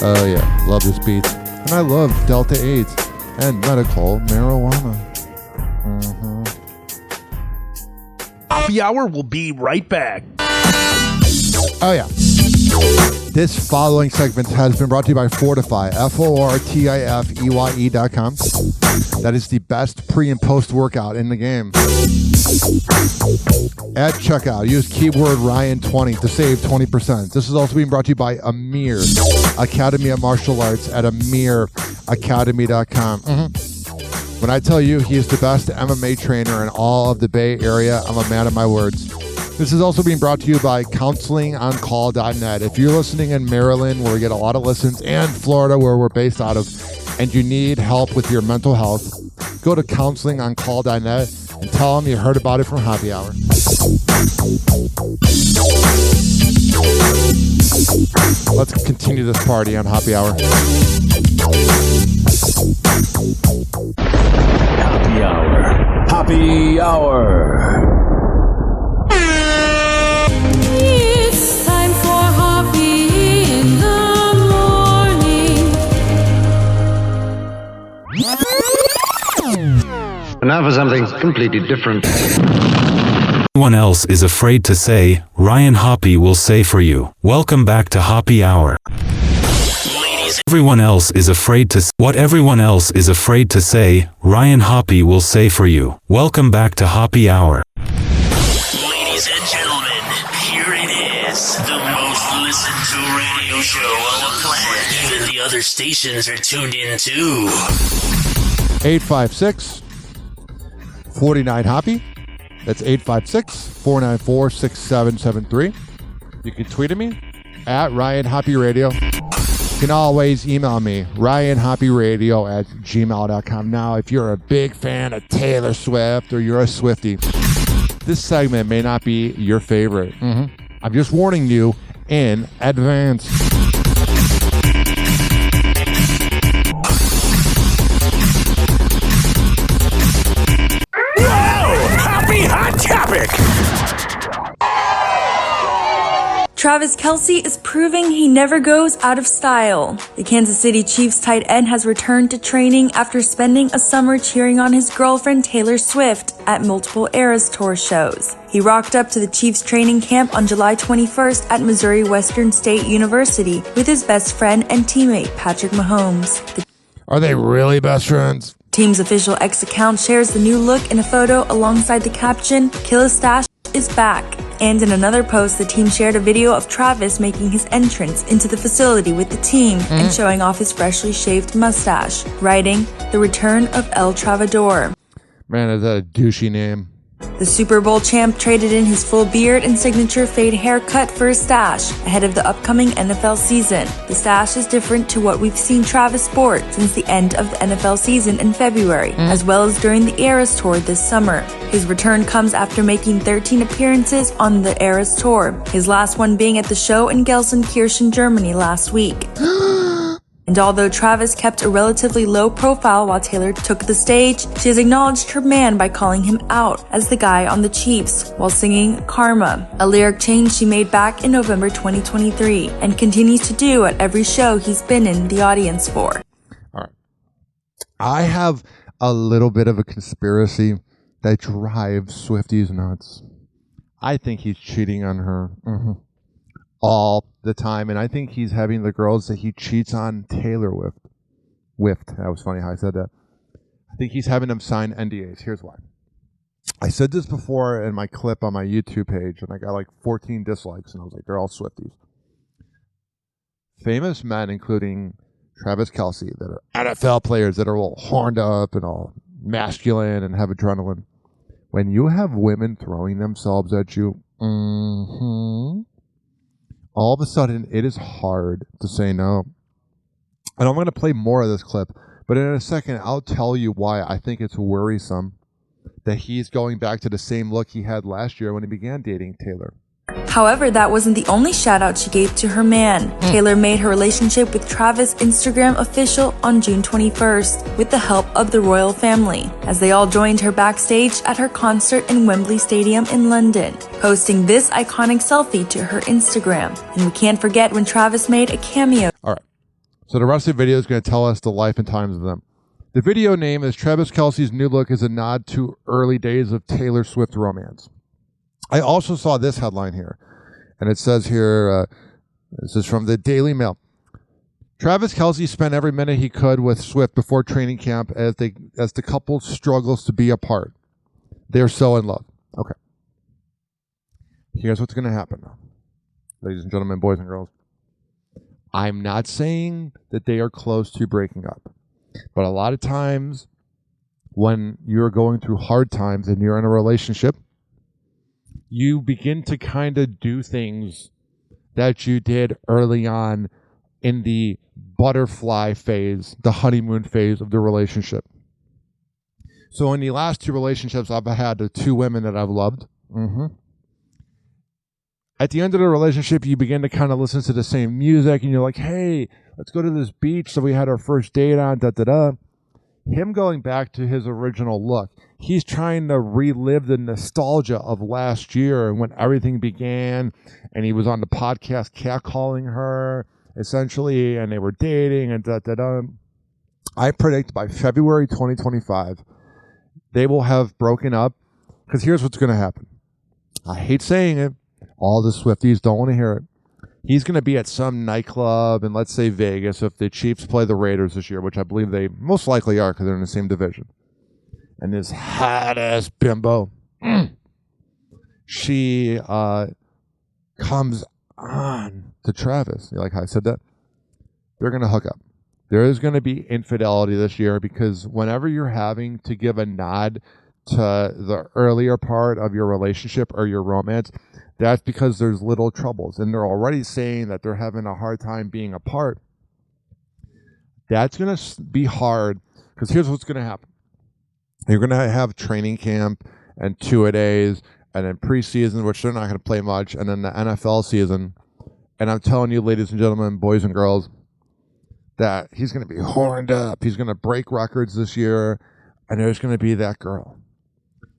Oh, yeah. Love this beat. And I love Delta 8 and medical marijuana. Happy Hour will be right back. Oh, yeah. This following segment has been brought to you by Fortify, FORTIFEYE.com. That is the best pre and post workout in the game. At checkout, use keyword Ryan20 to save 20%. This is also being brought to you by Amir, Academy of Martial Arts at amiracademy.com. When I tell you he is the best MMA trainer in all of the Bay Area, I'm a man of my words. This is also being brought to you by counselingoncall.net. If you're listening in Maryland, where we get a lot of listens, and Florida, where we're based out of, and you need help with your mental health, go to counselingoncall.net and tell them you heard about it from Hoppe Hour. Let's continue this party on Hoppe Hour. Hoppe Hour. Hoppe Hour. It's time for Hoppe in the morning. And now for something completely different. Everyone else is afraid to say, Ryan Hoppe will say for you. Welcome back to Hoppe Hour. Everyone else is afraid to what everyone else is afraid to say, Ryan Hoppe will say for you. Welcome back to Hoppe Hour. Ladies and gentlemen, here it is, the most listened to radio show on the planet. Even the other stations are tuned in too. 856-49-HOPPE. That's 856-494-6773. You can tweet at me at Ryan Hoppe Radio. You can always email me, ryanhopperadio@gmail.com. Now, if you're a big fan of Taylor Swift or you're a Swiftie, this segment may not be your favorite. I'm just warning you in advance. Happy Hot Topic! Travis Kelce is proving he never goes out of style. The Kansas City Chiefs tight end has returned to training after spending a summer cheering on his girlfriend Taylor Swift at multiple Eras Tour shows. He rocked up to the Chiefs training camp on July 21st at Missouri Western State University with his best friend and teammate Patrick Mahomes. Are they really best friends? Team's official X account shares the new look in a photo alongside the caption, "Kill a Stash is back." And in another post, the team shared a video of Travis making his entrance into the facility with the team and showing off his freshly shaved mustache, writing, "The return of El Travador." Man, is that a douchey name? The Super Bowl champ traded in his full beard and signature fade haircut for a stash ahead of the upcoming NFL season. The stash is different to what we've seen Travis sport since the end of the NFL season in February, as well as during the Eras Tour this summer. His return comes after making 13 appearances on the Eras Tour, his last one being at the show in Gelsenkirchen, Germany last week. And although Travis kept a relatively low profile while Taylor took the stage, she has acknowledged her man by calling him out as the guy on the Chiefs while singing Karma, a lyric change she made back in November 2023 and continues to do at every show he's been in the audience for. All right. I have a little bit of a conspiracy that drives Swifties nuts. I think he's cheating on her. All the time, and I think he's having the girls that he cheats on Taylor with. That was funny how I said that. I think he's having them sign NDAs. Here's why. I said this before in my clip on my YouTube page, and I got like 14 dislikes, and I was like, they're all Swifties. Famous men, including Travis Kelce, that are NFL players that are all horned up and all masculine and have adrenaline. When you have women throwing themselves at you, all of a sudden, it is hard to say no. And I'm going to play more of this clip, but in a second, I'll tell you why I think it's worrisome that he's going back to the same look he had last year when he began dating Taylor. However, that wasn't the only shout out she gave to her man. Taylor made her relationship with Travis Instagram official on June 21st with the help of the royal family, as they all joined her backstage at her concert in Wembley Stadium in London, posting this iconic selfie to her Instagram. And we can't forget when Travis made a cameo. All right. So the rest of the video is going to tell us the life and times of them. The video name is Travis Kelce's new look is a nod to early days of Taylor Swift romance. I also saw this headline here, and it says here, this is from the Daily Mail. Travis Kelce spent every minute he could with Swift before training camp as the couple struggles to be apart. They're so in love. Okay. Here's what's going to happen, ladies and gentlemen, boys and girls. I'm not saying that they are close to breaking up, but a lot of times when you're going through hard times and you're in a relationship, you begin to kind of do things that you did early on in the butterfly phase, the honeymoon phase of the relationship. So in the last 2 relationships I've had, the 2 women that I've loved, at the end of the relationship, you begin to kind of listen to the same music, and you're like, hey, let's go to this beach that we had our first date on, da-da-da. Him going back to his original look, he's trying to relive the nostalgia of last year and when everything began, and he was on the podcast catcalling her, essentially, and they were dating, and da-da-da. I predict by February 2025, they will have broken up, because here's what's going to happen. I hate saying it. All the Swifties don't want to hear it. He's going to be at some nightclub in, let's say, Vegas, if the Chiefs play the Raiders this year, which I believe they most likely are because they're in the same division. And this hot-ass bimbo, she comes on to Travis. You like how I said that? They're going to hook up. There is going to be infidelity this year because whenever you're having to give a nod to the earlier part of your relationship or your romance, that's because there's little troubles. And they're already saying that they're having a hard time being apart. That's going to be hard because here's what's going to happen. You're going to have training camp and 2-a-days and then preseason, which they're not going to play much, and then the NFL season. And I'm telling you, ladies and gentlemen, boys and girls, that he's going to be horned up. He's going to break records this year, and there's going to be that girl.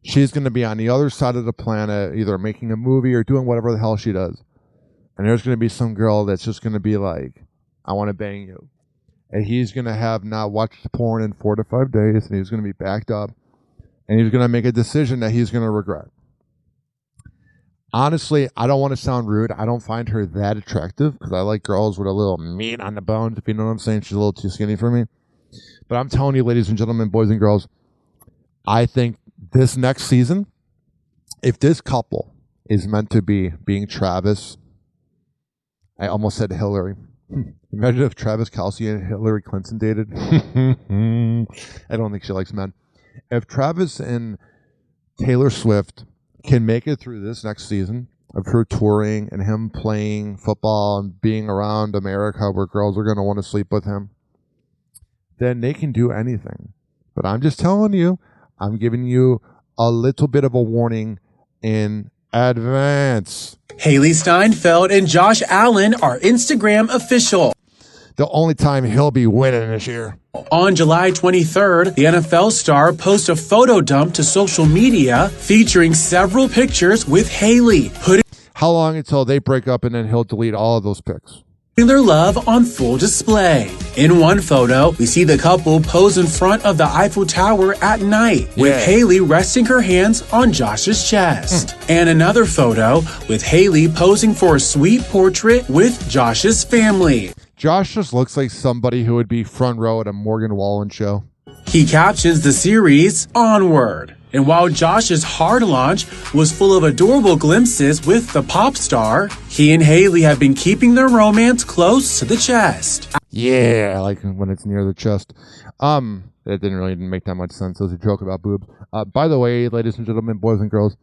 She's going to be on the other side of the planet, either making a movie or doing whatever the hell she does. And there's going to be some girl that's just going to be like, I want to bang you. And he's going to have not watched porn in 4 to 5 days, and he's going to be backed up. And he's going to make a decision that he's going to regret. Honestly, I don't want to sound rude. I don't find her that attractive because I like girls with a little meat on the bones, if you know what I'm saying. She's a little too skinny for me. But I'm telling you, ladies and gentlemen, boys and girls, I think this next season, if this couple is meant to be being Travis, I almost said Hillary. Imagine if Travis Kelce and Hillary Clinton dated. I don't think she likes men. If Travis and Taylor Swift can make it through this next season of her touring and him playing football and being around America where girls are going to want to sleep with him, then they can do anything. But I'm just telling you, I'm giving you a little bit of a warning in advance. Haley Steinfeld and Josh Allen are Instagram official. The only time he'll be winning this year. On July 23rd, the NFL star posted a photo dump to social media featuring several pictures with Haley, putting How long until they break up and then he'll delete all of those pics? Their love on full display. In one photo, we see the couple pose in front of the Eiffel Tower at night, with Haley resting her hands on Josh's chest. And another photo with Haley posing for a sweet portrait with Josh's family. Josh just looks like somebody who would be front row at a Morgan Wallen show. He captions the series Onward. And while Josh's hard launch was full of adorable glimpses with the pop star, he and Haley have been keeping their romance close to the chest. Yeah, I like when it's near the chest. That didn't really make that much sense. It was a joke about boobs. By the way, ladies and gentlemen, boys and girls,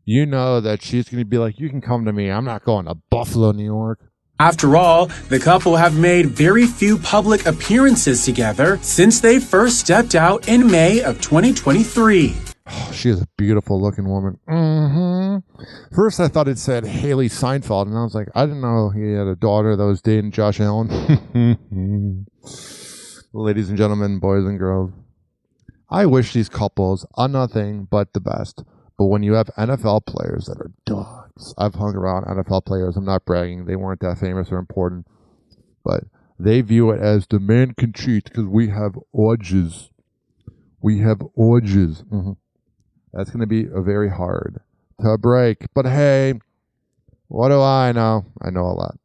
you know that she's going to be like, you can come to me. I'm not going to Buffalo, New York. After all, the couple have made very few public appearances together since they first stepped out in May of 2023. Oh, she is a beautiful looking woman. First, I thought it said Haley Steinfeld, and I was like, I didn't know he had a daughter that was dating Josh Allen. Ladies and gentlemen, boys and girls, I wish these couples are nothing but the best. But when you have NFL players that are dogs, I've hung around NFL players. I'm not bragging. They weren't that famous or important. But they view it as the man can cheat because we have orgies. We have orgies. That's going to be very hard to break. But hey, what do I know? I know a lot.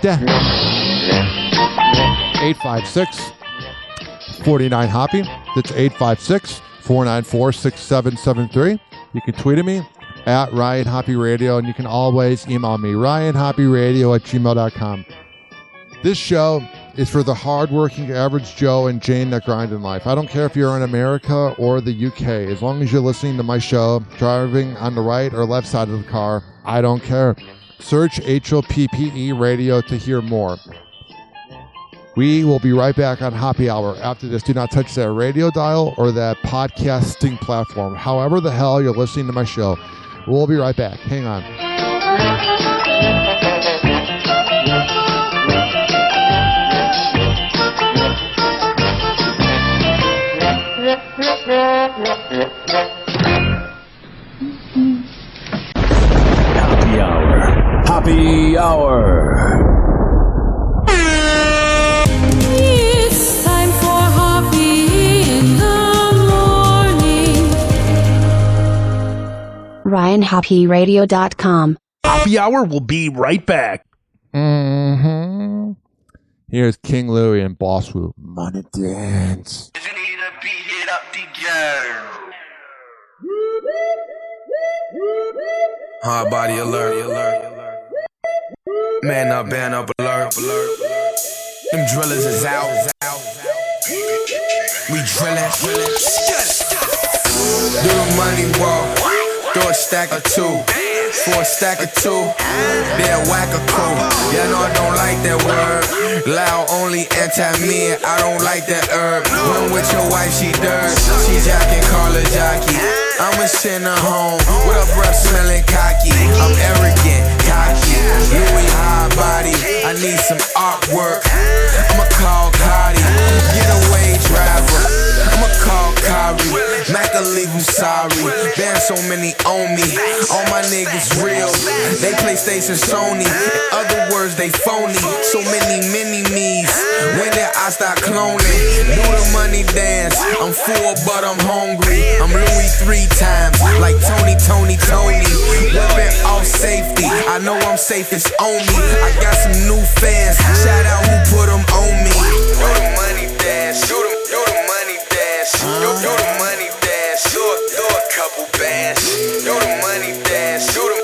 Yeah. 856 49 Hoppe. That's 856-494-6773. You can tweet at me at Ryan Hoppe Radio, and you can always email me, ryanhopperadio@gmail.com. This show is for the hardworking average Joe and Jane that grind in life. I don't care if you're in America or the UK. As long as you're listening to my show, driving on the right or left side of the car, I don't care. Search HOPPE Radio to hear more. We will be right back on Hoppe Hour after this. Do not touch that radio dial or that podcasting platform. However the hell you're listening to my show. We'll be right back. Hang on. Hoppe Hour. Hoppe Hour. It's time for Hoppe in the morning. RyanHoppeRadio.com. Hoppe Hour will be right back. Mm-hmm. Here's King Louie and Boss Woo. Money Dance. Hard body alert. Man up, band up, alert. Them drillers is out. We drillin'. Do the money walk. Throw a stack of two. For a stack of two. Then whack a crew. Yeah, no, I don't like that word. Loud only anti-men. I don't like that herb. When with your wife, she dirt. She jacking, call her jockey. I'ma send her home with her breath smelling cocky. I'm arrogant, cocky, Louis high body. I need some artwork. I'ma call Cardi, getaway driver. I'ma call Kari, Mac will leave you sorry. Been so many on me, all my niggas real. They PlayStation, Sony. In other words, they phony. So many me's. When did I start cloning? Do the money dance. I'm full, but I'm hungry. I'm Louis 3 times, like Tony. Whipping off safety. I know I'm safe, it's on me. I got some new fans. Shout out who put them on me. Do the money dance. Do the money dance. Do the money dance. Do a couple bands. Do the money dance. Do the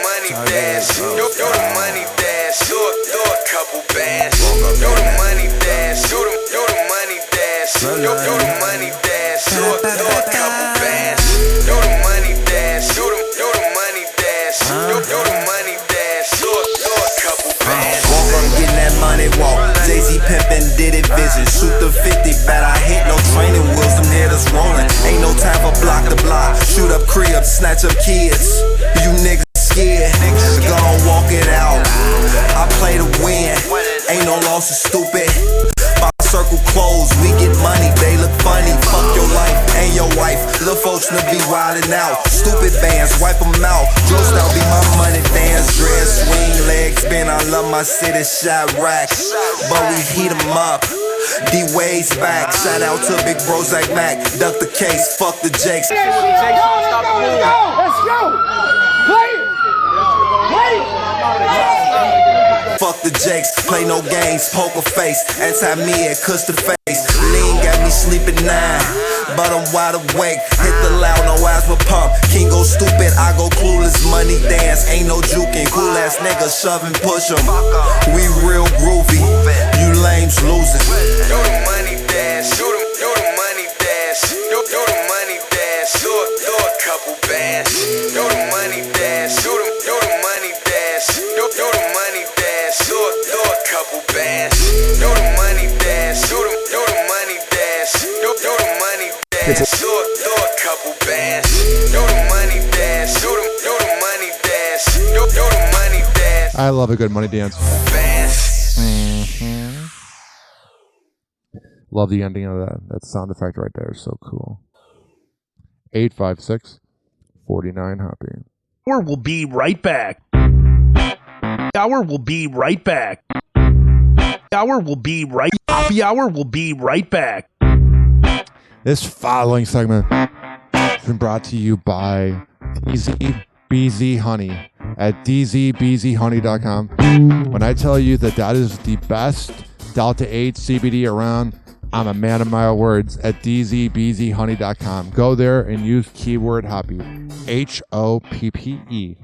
money dance. Do the money dance. Do a couple bands. Do the money dance. Do the money dance. Do the money dance. Do a couple bands. Do the money dance. Do the money dance. Do the money dance. Do a couple bands. Walk on getting that money walk. Jay-Z pimpin' did it vision. Shoot the 50 bat. I hit no training wheels. Them hitters rolling. Ain't no time for block to block. Shoot up cribs, snatch up kids. You niggas scared. Gon' walk it out. I play to win. Ain't no loss, it's stupid. My circle closed, we get money, they look funny. Fuck your life and your wife. Little folks to be wildin' out. Stupid bands, wipe them out. Drill style be my money dance. Dress, swing, legs, spin. I love my city, shot racks. But we heat them up. D-Wade's back. Shout out to big bros like Mac. Duck the case, fuck the Jakes. Let's go! Play! Fuck the Jakes, play no games, poker face. Anti-me and cuss the face. Lean got me sleeping 9, but I'm wide awake. Hit the loud, no eyes but pump. King go stupid, I go clueless. Money dance, ain't no juking. Cool ass niggas shove and push 'em. We real groovy, you lames losing. Do the money dance, do the money dance. Do the money dance, do a couple bands. Do the money dance, do the money dance. Do the money dance, do a couple bands. Do the money dance, do the money dance. Do the money dance, do a couple bands. Do the money dance, do the money dance. Do the money dance. I love a good money dance. Love the ending of that sound effect right there. So cool. 856-49-HOPPE. Hour will be right back. Hour will be right back. Hour will be right. Hoppe Hour will be right back. This following segment has been brought to you by DZBZ Honey at dzbzhoney.com. When I tell you that is the best Delta 8 CBD around, I'm a man of my words at dzbzhoney.com. Go there and use keyword Hoppe. Hoppe.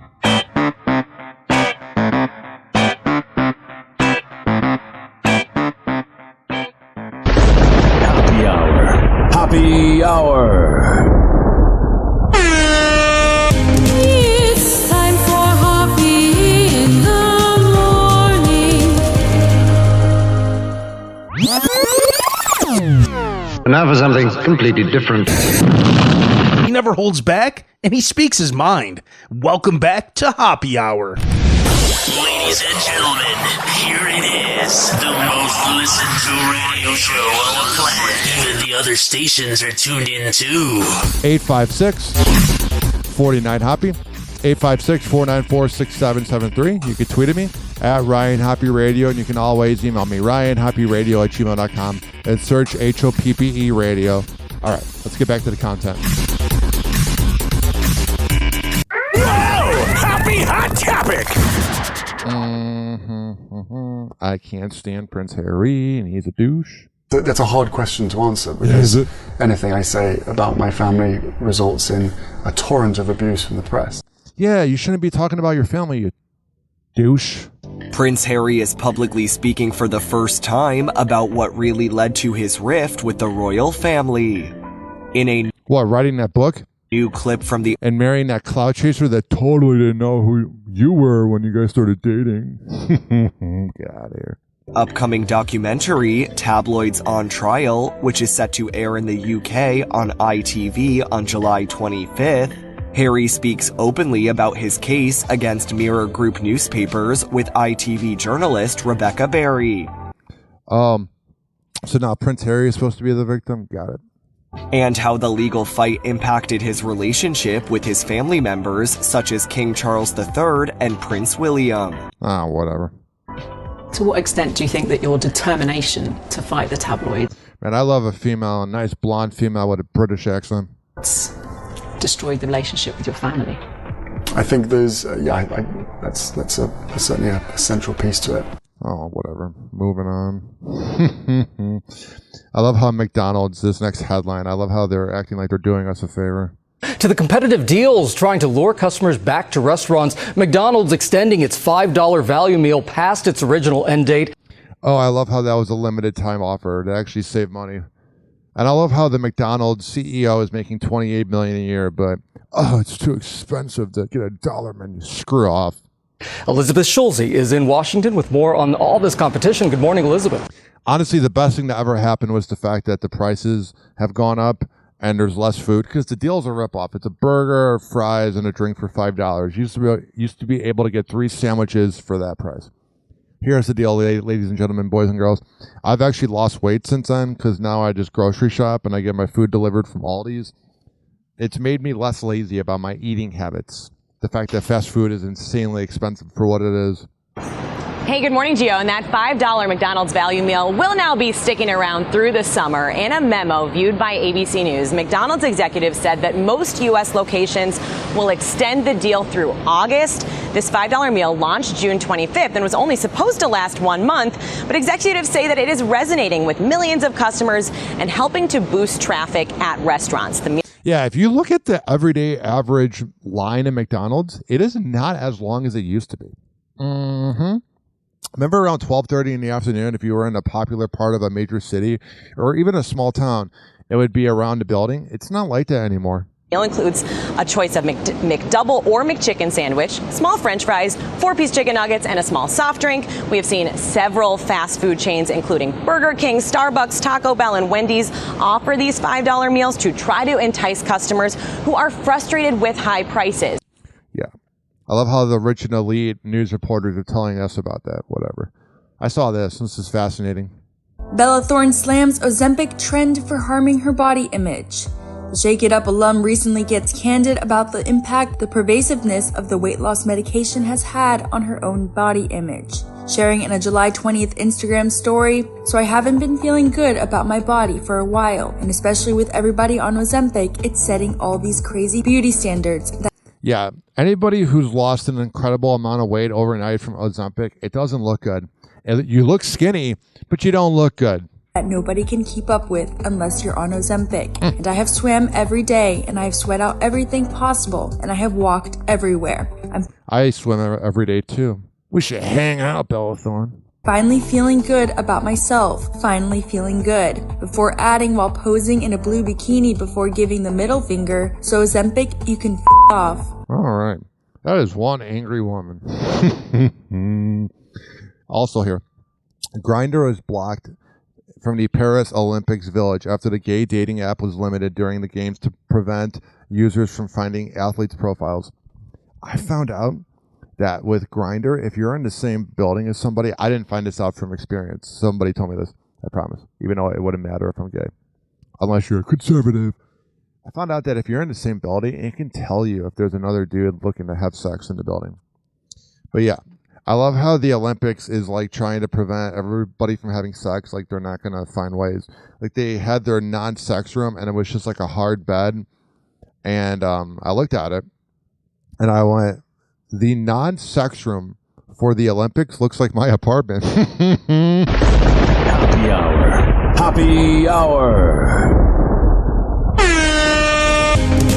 Hoppe Hour. It's time for Hoppe in the morning. And now for something completely different. He never holds back, and he speaks his mind. Welcome back to Hoppe Hour. Ladies and gentlemen, here it is. The most listened to radio show on the planet. Even the other stations are tuned in too. 856-49-HOPPE. 856-494-6773. You can tweet at me at Ryan Hoppe Radio, and you can always email me, ryanhopperadio@gmail.com, and search HOPPE Radio. All right, let's get back to the content. Whoa! Hoppe Hot Topic! I can't stand Prince Harry, and he's a douche. That's a hard question to answer because anything I say about my family results in a torrent of abuse from the press. Yeah, you shouldn't be talking about your family, you douche. Prince Harry is publicly speaking for the first time about what really led to his rift with the royal family. In a writing that book? New clip from the and marrying that cloud chaser that totally didn't know who you were when you guys started dating. Get out of here. Upcoming documentary, Tabloids on Trial, which is set to air in the UK on ITV on July 25th. Harry speaks openly about his case against Mirror Group newspapers with ITV journalist Rebecca Berry. So now Prince Harry is supposed to be the victim? Got it. And how the legal fight impacted his relationship with his family members, such as King Charles III and Prince William. Whatever. To what extent do you think that your determination to fight the tabloids Man, I love a female, a nice blonde female with a British accent. destroyed the relationship with your family? I think there's, that's certainly a central piece to it. Oh, whatever. Moving on. I love how McDonald's, this next headline, I love how they're acting like they're doing us a favor. To the competitive deals trying to lure customers back to restaurants, McDonald's extending its $5 value meal past its original end date. Oh, I love how that was a limited time offer to actually save money. And I love how the McDonald's CEO is making $28 million a year, but it's too expensive to get a dollar menu. Screw off. Elizabeth Schulze is in Washington with more on all this competition. Good morning, Elizabeth. Honestly, the best thing that ever happened was the fact that the prices have gone up and there's less food, because the deal's a ripoff. It's a burger, fries, and a drink for $5. Used to be able to get 3 sandwiches for that price. Here's the deal, ladies and gentlemen, boys and girls. I've actually lost weight since then, because now I just grocery shop and I get my food delivered from Aldi's. It's made me less lazy about my eating habits. The fact that fast food is insanely expensive for what it is. Hey, good morning, Gio. And that $5 McDonald's value meal will now be sticking around through the summer. In a memo viewed by ABC News, McDonald's executives said that most U.S. locations will extend the deal through August. This $5 meal launched June 25th and was only supposed to last 1 month, but executives say that it is resonating with millions of customers and helping to boost traffic at restaurants. Yeah, if you look at the everyday average line at McDonald's, it is not as long as it used to be. Remember around 12:30 in the afternoon, if you were in a popular part of a major city or even a small town, it would be around the building. It's not like that anymore. The meal includes a choice of McDouble or McChicken sandwich, small French fries, 4-piece chicken nuggets, and a small soft drink. We have seen several fast food chains, including Burger King, Starbucks, Taco Bell, and Wendy's, offer these $5 meals to try to entice customers who are frustrated with high prices. Yeah. I love how the rich and elite news reporters are telling us about that. Whatever. I saw this. This is fascinating. Bella Thorne slams Ozempic trend for harming her body image. The Shake It Up alum recently gets candid about the impact the pervasiveness of the weight loss medication has had on her own body image. Sharing in a July 20th Instagram story, "So I haven't been feeling good about my body for a while, and especially with everybody on Ozempic, it's setting all these crazy beauty standards." Yeah, anybody who's lost an incredible amount of weight overnight from Ozempic, it doesn't look good. You look skinny, but you don't look good. that nobody can keep up with unless you're on Ozempic. And I have swam every day, and I have sweat out everything possible, and I have walked everywhere. I swim every day too. We should hang out, Bellathorn. Finally feeling good about myself. Finally feeling good. Before adding while posing in a blue bikini before giving the middle finger. So Ozempic, you can f*** off. All right. That is one angry woman. Also here. Grindr was blocked from the Paris Olympics village after the gay dating app was limited during the games to prevent users from finding athletes' profiles. I found out that with Grindr, if you're in the same building as somebody, I didn't find this out from experience. Somebody told me this, I promise. Even though it wouldn't matter if I'm gay. Unless you're a conservative. I found out that if you're in the same building, it can tell you if there's another dude looking to have sex in the building. But yeah. I love how the Olympics is like trying to prevent everybody from having sex. Like they're not going to find ways. Like they had their non-sex room and it was just like a hard bed. And I looked at it and I went, the non-sex room for the Olympics looks like my apartment. Happy Hour. Happy Hour.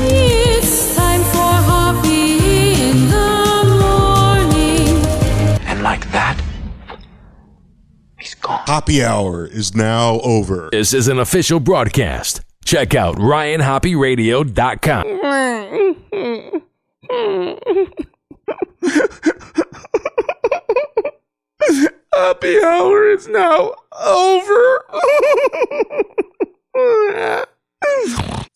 It's time for Hoppe in the morning. And like that, he's gone. Happy Hour is now over. This is an official broadcast. Check out RyanHoppeRadio.com. Happy Hour is now over.